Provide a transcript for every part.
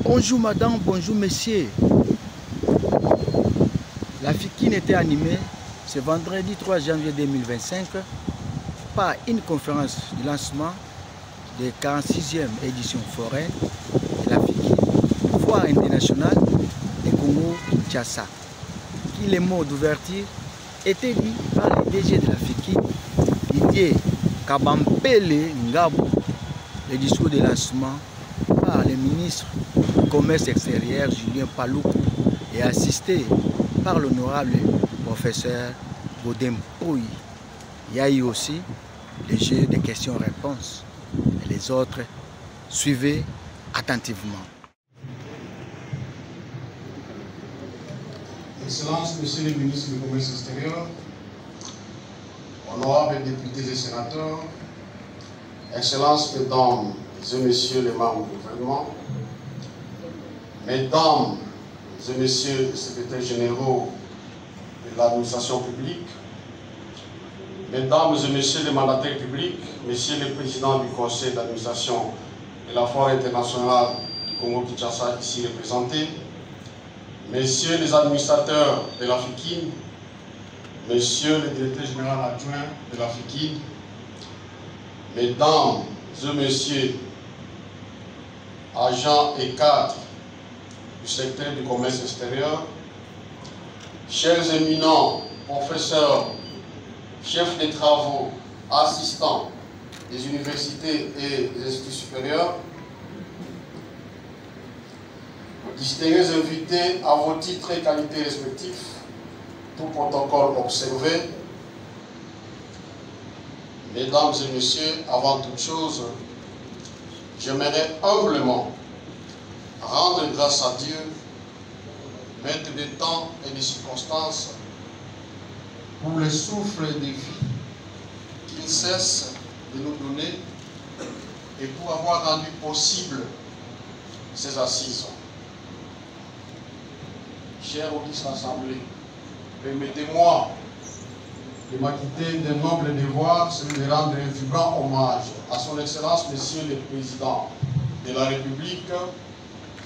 Bonjour madame, bonjour messieurs. La FICIN était animée ce vendredi 3 janvier 2025 par une conférence de lancement de 46e édition foraine de la FICIN, Foire internationale de Congo-Kinshasa, qui les mots d'ouverture étaient dit par le DG de la FICIN, Didier Kabampele Ngabou, le discours de lancement par le ministre du Commerce extérieur Julien Paluku et assisté par l'honorable professeur Godin Pouy. Il y a eu aussi le jeu de questions-réponses et les autres suivez attentivement. Excellences, Monsieur le ministre du Commerce extérieur, honorables députés et sénateurs, Excellences, Mesdames et Messieurs les membres du gouvernement, Mesdames et Messieurs les secrétaires généraux de l'administration publique, Mesdames et Messieurs les mandataires publics, Messieurs les présidents du conseil d'administration de la Foire internationale du Congo-Kinshasa ici représentés, Messieurs les administrateurs de la FICIN, Messieurs le directeur général adjoint de la FICIN, Mesdames et Messieurs, agents et cadres du secteur du commerce extérieur, chers éminents professeurs, chefs de travaux, assistants des universités et des instituts supérieurs, distingués invités à vos titres et qualités respectifs, tout protocole observé. Mesdames et messieurs, avant toute chose, j'aimerais humblement rendre grâce à Dieu, maître des temps et des circonstances, pour le souffle de vie qu'il cesse de nous donner et pour avoir rendu possible ces assises. Chers auditions assemblée, permettez-moi de m'acquitter d'un noble devoir, celui de rendre un vibrant hommage à son Excellence, Monsieur le Président de la République,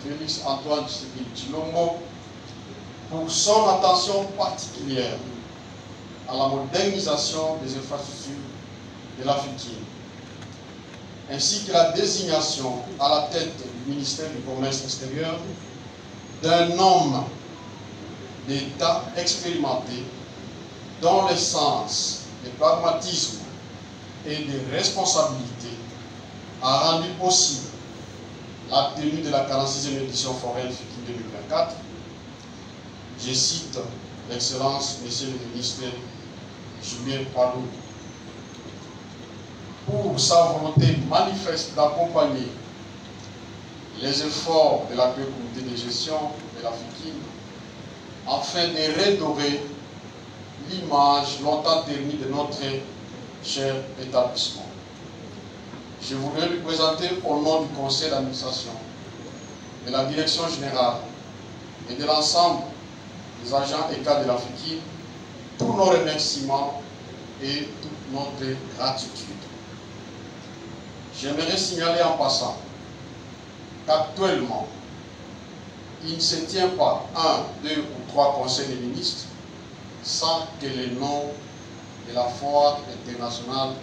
Félix Antoine Tshisekedi Tshilombo, pour son attention particulière à la modernisation des infrastructures de la FICIN, ainsi que la désignation à la tête du ministère du Commerce extérieur d'un homme d'État expérimenté dont le sens, le pragmatisme et de responsabilité a rendu possible la tenue de la 46e édition foraine FICIN 2024. Je cite l'Excellence, Monsieur le ministre Julien Paluku, pour sa volonté manifeste d'accompagner les efforts de l'actuel comité de gestion de la FICIN afin de redorer l'image longtemps ternie de notre cher établissement. Je voudrais lui présenter au nom du conseil d'administration, de la direction générale et de l'ensemble des agents et cadres de la FICIN tous nos remerciements et toute notre gratitude. J'aimerais signaler en passant qu'actuellement, il ne se tient pas un, deux ou trois conseils des ministres sans que le nom de la Foire internationale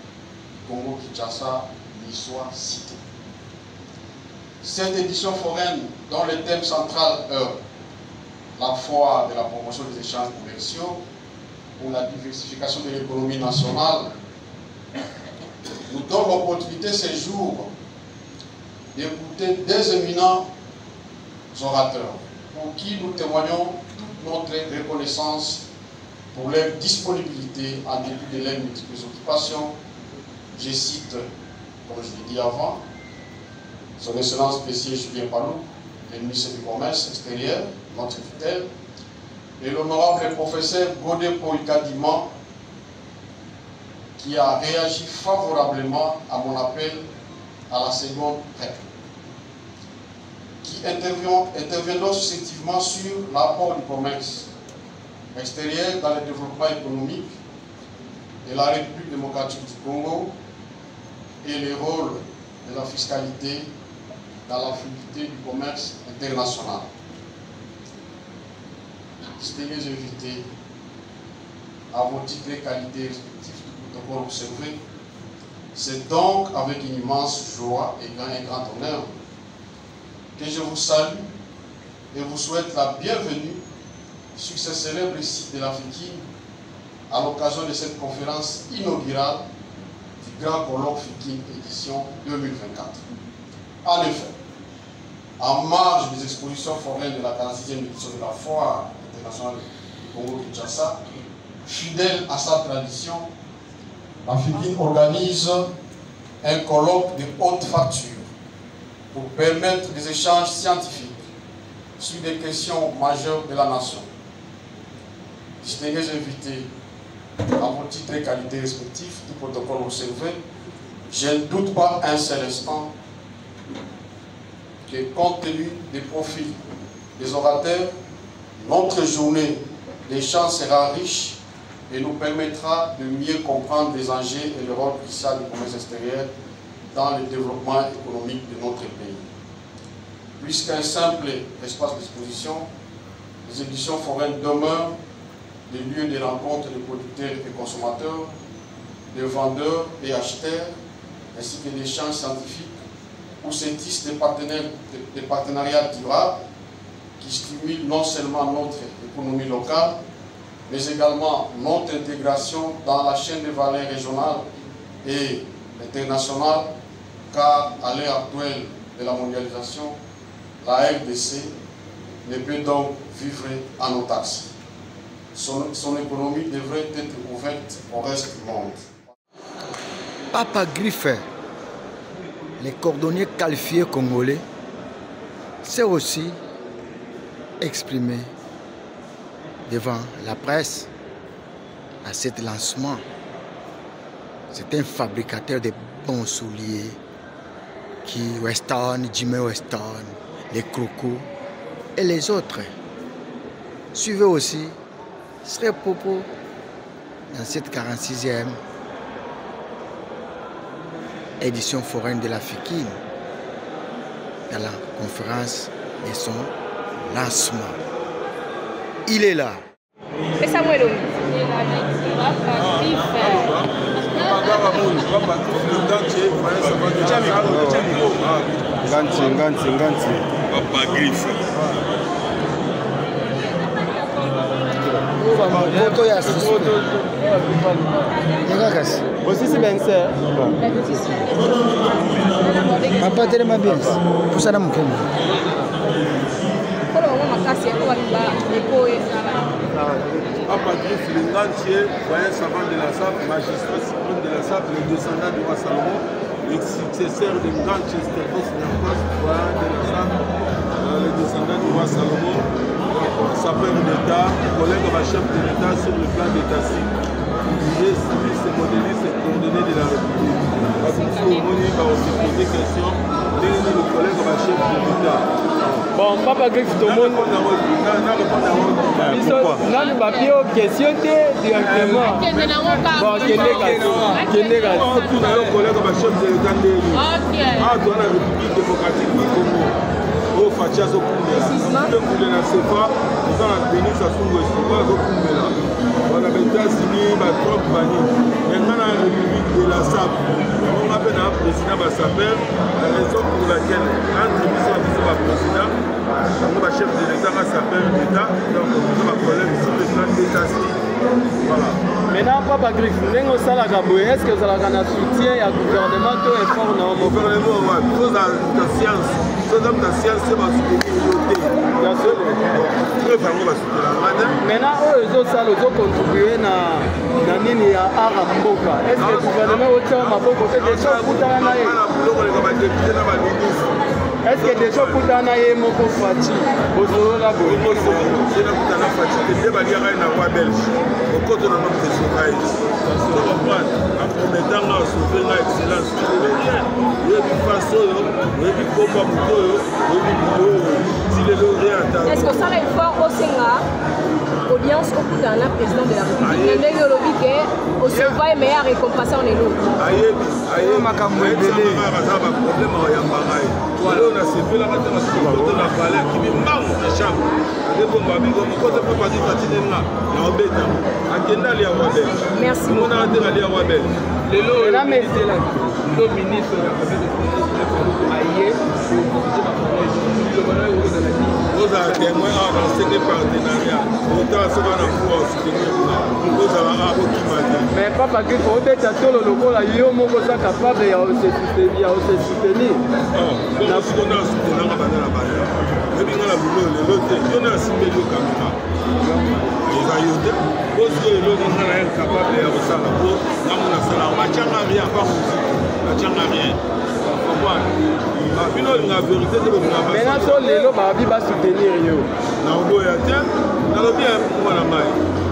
Congo-Kinshasa n'y soit cité. Cette édition foraine, dont le thème central est la foire de la promotion des échanges commerciaux pour la diversification de l'économie nationale, nous donne l'opportunité ce jour d'écouter des éminents orateurs pour qui nous témoignons toute notre reconnaissance pour leur disponibilité en dépit de leurs multiples occupations. Je cite, comme je l'ai dit avant, son Excellence Monsieur Julien Paluku, le ministre du Commerce extérieur, notre tutelle, et l'honorable professeur Godin Pouy, qui a réagi favorablement à mon appel à la seconde près, qui interviendront successivement sur l'apport du commerce extérieur dans le développement économique de la République démocratique du Congo et le rôle de la fiscalité dans la fluidité du commerce international. Distingués invités, à vos titres et qualités respectifs du protocole observé, c'est donc avec une immense joie et un grand honneur que je vous salue et vous souhaite la bienvenue sur ce célèbre site de l'Afrique à l'occasion de cette conférence inaugurale du Grand Colloque FIKIN édition 2024. En effet, en marge des expositions foraines de la 46e édition de la Foire internationale du Congo-Kinshasa, fidèle à sa tradition, la FIKIN organise un colloque de haute facture pour permettre des échanges scientifiques sur des questions majeures de la nation. Distingués invités, à vos titres et qualités respectifs du protocole observé, je ne doute pas un seul instant que, compte tenu des profils des orateurs, notre journée d'échange sera riche et nous permettra de mieux comprendre les enjeux et le rôle crucial du commerce extérieur dans le développement économique de notre pays. Puisqu'un simple espace d'exposition, les éditions foraines demeurent des lieux de rencontre de producteurs et consommateurs, de vendeurs et acheteurs, ainsi que d'échanges scientifiques où se tissent des partenariats durables qui stimulent non seulement notre économie locale, mais également notre intégration dans la chaîne de valeur régionale et internationale, car à l'heure actuelle de la mondialisation, la RDC ne peut donc vivre en autarcie. Son économie devrait être ouverte au reste du monde. Papa Griffe, les cordonniers qualifiés congolais, s'est aussi exprimé devant la presse à cet lancement. C'est un fabricateur de bons souliers qui Weston, Jimmy Weston, les Crocos et les autres. Suivez aussi serait propos dans cette 46e édition foraine de la FIKIN, dans la conférence de son lancement. Il est là. Papa Griffe. Photo ya aussi c'est bien ça. Papa tellement bien. Pour ça mon Congo. Papa Griffe, le gantier, voyant savant de la SAP, magistrat suprême de la SAP, le descendant du roi Salomon, le successeur de Gantier Stéphos Niankos, voyant de la SAP, le descendant du roi Salomon, sapeur d'État, collègue à chef de l'État sur le plan d'État civil. Il est civiliste, modéliste et coordonné de la République. Parce qu'il faut au moins aussi poser des questions, le collègue à chef de l'État. Bon, Papa Griffe, tout le monde. Pourquoi? Non, nous avons une question directement. Bon, quel est le collègue à chef de l'État de la République démocratique du Congo. Au Fatia Zokumela, le poulet na CFA, nous avons béni sa songo espoir Zokumela. On a les États-Unis, Trump, Bani. Maintenant, la République de la SAP, on appelle un président Bassapel, la raison pour laquelle, entre nous sommes le président, le chef de l'État s'appelle l'État, donc nous avons un problème sur le plan d'État. Voilà. Maintenant, Papa Griffe, est-ce que vous avez un soutien au gouvernement ou effort dans le gouvernement? Oui, pour la science. La science, c'est ma soutenir. Maintenant, eux ont contribué à Ara Mboka. Est-ce que le gouvernement a des choses pour est-ce que des choses pour Danaï Moko Fati au Zorola Boy? C'est la Boutana Fati, c'est la Bagarre et la Roi Belge. Au côté de notre souverain. Pour reprendre, en promettant la souveraineté excellence, il y a une façon, il y a une combat pour eux, il y a une si les lauréats. Est-ce que ça est fort au Sénat? audience au coup d'un président de la République. Ndenge lobby que au sauva et meilleur récompense en élo. Aye makambo ebele bazaba problème ya mbangai. Wala on a sepela kata na sokoto na pala kimi mbango na chambre. Ndeko mabingo mkote pa pati patine nga na obeta. Akenda lia wabel. Merci. Mona atela lia wabel. Lelo la mesela. Le ministre de la Aye vous avez témoin dans ce partenariat. Autant ce qu'on a pour soutenir vous avez mais papa qui faut être tout le local là yo moko ça capable ya se soutenir na ce qu'on a soutenu na bana na bana et bien la boulot le lote yo na simé le caméra les ayote parce que le lote na est capable ya osala ko na mona sala machanga rien pas machanga rien la vérité de maintenant so lelo babi ba soutenir yo na oboya te na lobi ya mwana mai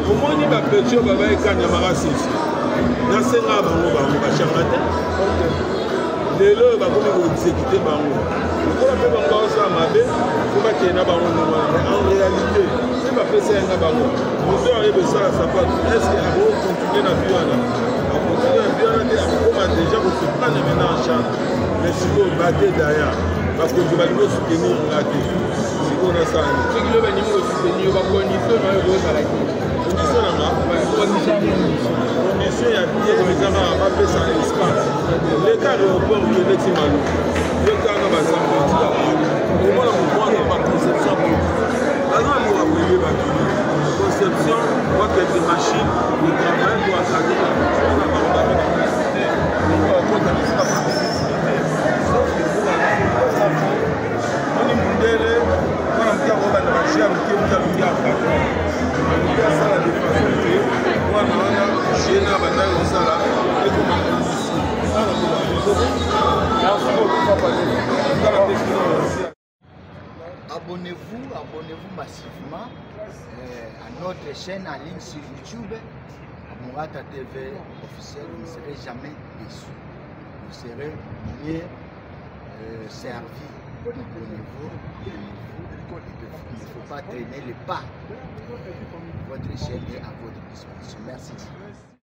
omoni ba petio baba ekanya makasisi na senga bango bachanga te lelo bakomi koexécuter bango lokola mpe bango baosala mabe fo bakee na bango ndongwana mais en réalité se bapesa yanga bango moto ayeba esala sapato estce akokontinue na bi wana akontinue na bi wana te akokoma déjà koseprendre maintenant en charge mais sikoyo bate daya bakonzi balingi osoutenir nga te sikoyo nasala soki lo balingi osoutenir bacondition na oyo kozalaki condition nanga condition ya pied ezaka bapesa espace leka aéroport keleti malu yokanga basambo etika omona mokoana baconception aza linga koyeba kini conception doit être machine le travail doit s'agir na bango bakota bisika oni mundele wana mutu akobanda bashi ya moke mutu alungi akata aluki asala de façon te wana wana jie na bandaki kosala ekoma Abonnez-vous massivement à notre chaîne en ligne sur YouTube, à Mourata TV officiel. Vous ne serez jamais déçus. Vous serez mieux servi. Abonnez-vous. Il ne faut pas traîner les pas. Votre chaîne est à votre disposition. Merci.